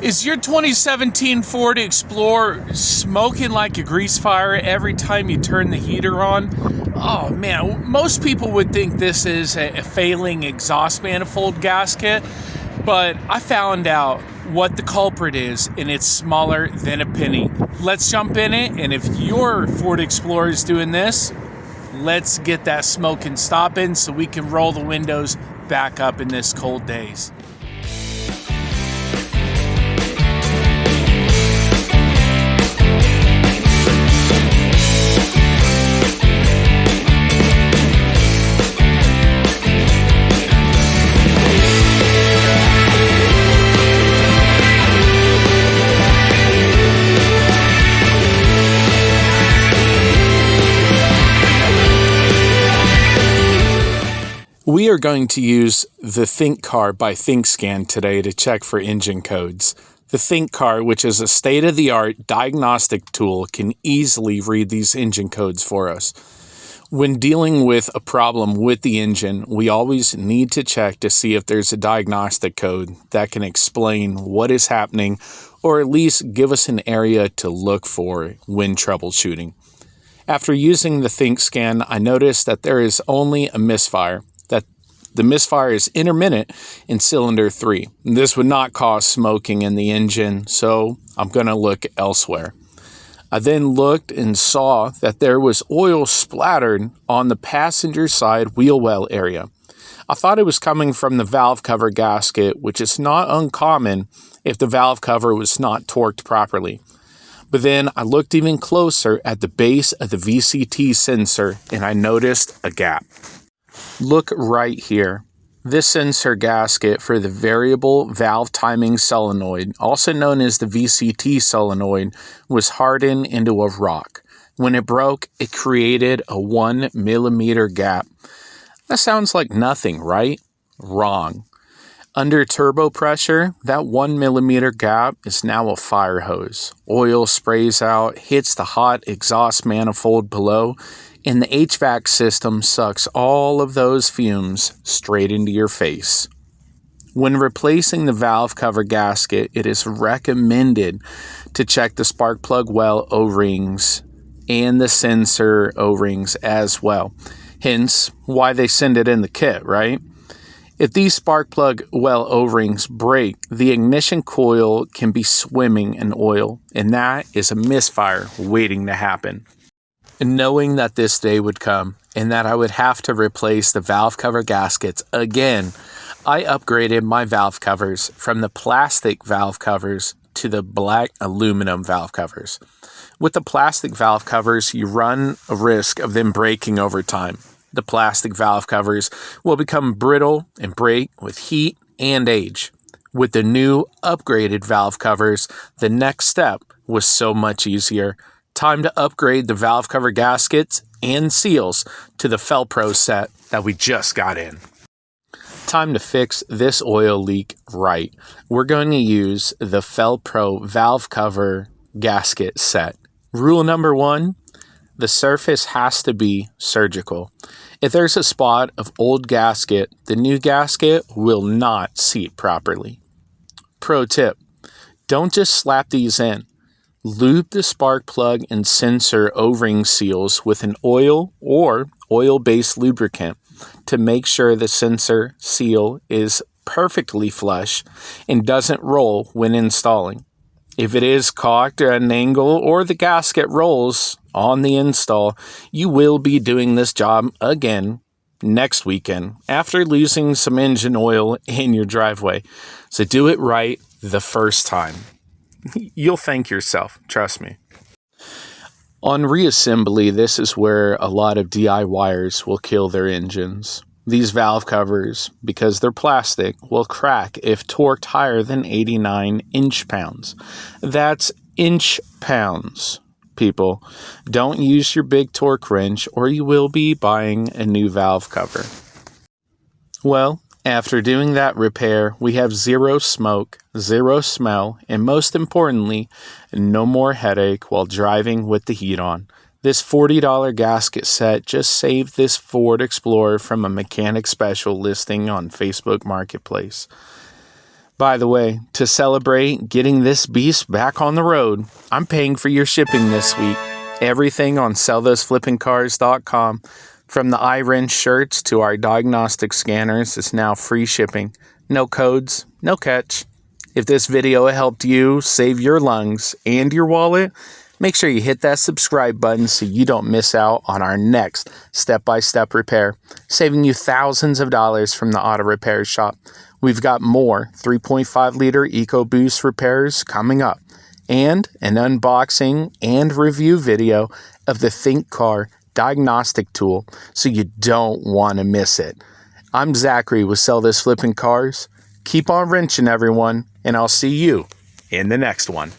Is your 2017 Ford Explorer smoking like a grease fire every time you turn the heater on? Oh man, most people would think this is a failing exhaust manifold gasket, but I found out what the culprit is, and it's smaller than a penny. Let's jump in it, and if your Ford Explorer is doing this, let's get that smoking stopping so we can roll the windows back up in this cold days. We are going to use the Thinkcar by Thinkscan today to check for engine codes. The Thinkcar, which is a state-of-the-art diagnostic tool, can easily read these engine codes for us. When dealing with a problem with the engine, we always need to check to see if there's a diagnostic code that can explain what is happening, or at least give us an area to look for when troubleshooting. After using the Thinkscan, I noticed that there is only a misfire. The misfire is intermittent in cylinder 3. This would not cause smoking in the engine, so I'm going to look elsewhere. I then looked and saw that there was oil splattered on the passenger side wheel well area. I thought it was coming from the valve cover gasket, which is not uncommon if the valve cover was not torqued properly. But then I looked even closer at the base of the VCT sensor, and I noticed a gap. Look right here. This sensor gasket for the variable valve timing solenoid, also known as the VCT solenoid, was hardened into a rock. When it broke, it created a 1 millimeter gap. That sounds like nothing, right? Wrong. Under turbo pressure, that 1 millimeter gap is now a fire hose. Oil sprays out, hits the hot exhaust manifold below, and the HVAC system sucks all of those fumes straight into your face. When replacing the valve cover gasket, it is recommended to check the spark plug well O-rings and the sensor O-rings as well. Hence, why they send it in the kit, right? If these spark plug well O-rings break, the ignition coil can be swimming in oil, and that is a misfire waiting to happen. Knowing that this day would come and that I would have to replace the valve cover gaskets again, I upgraded my valve covers from the plastic valve covers to the black aluminum valve covers. With the plastic valve covers, you run a risk of them breaking over time. The plastic valve covers will become brittle and break with heat and age. With the new upgraded valve covers, the next step was so much easier. Time to upgrade the valve cover gaskets and seals to the Fel-Pro set that we just got in. Time to fix this oil leak right. We're going to use the Fel-Pro valve cover gasket set. Rule number 1, the surface has to be surgical. If there's a spot of old gasket, the new gasket will not seat properly. Pro tip, don't just slap these in. Lube the spark plug and sensor O-ring seals with an oil or oil-based lubricant to make sure the sensor seal is perfectly flush and doesn't roll when installing. If it is cocked at an angle or the gasket rolls on the install, you will be doing this job again next weekend after losing some engine oil in your driveway. So do it right the first time. You'll thank yourself, trust me. On reassembly, this is where a lot of DIYers will kill their engines. These valve covers, because they're plastic, will crack if torqued higher than 89 inch-pounds. That's inch-pounds, people. Don't use your big torque wrench or you will be buying a new valve cover. Well, after doing that repair, we have zero smoke, zero smell, and most importantly, no more headache while driving with the heat on. This $40 gasket set just saved this Ford Explorer from a mechanic special listing on Facebook Marketplace. By the way, to celebrate getting this beast back on the road, I'm paying for your shipping this week. Everything on sellthoseflippingcars.com, from the iWrench shirts to our diagnostic scanners, is now free shipping. No codes, no catch. If this video helped you save your lungs and your wallet, make sure you hit that subscribe button so you don't miss out on our next step-by-step repair, saving you thousands of dollars from the auto repair shop. We've got more 3.5-liter EcoBoost repairs coming up, and an unboxing and review video of the Thinkcar diagnostic tool, so you don't want to miss it. I'm Zachary with Sell This Flipping Cars. Keep on wrenching, everyone, and I'll see you in the next one.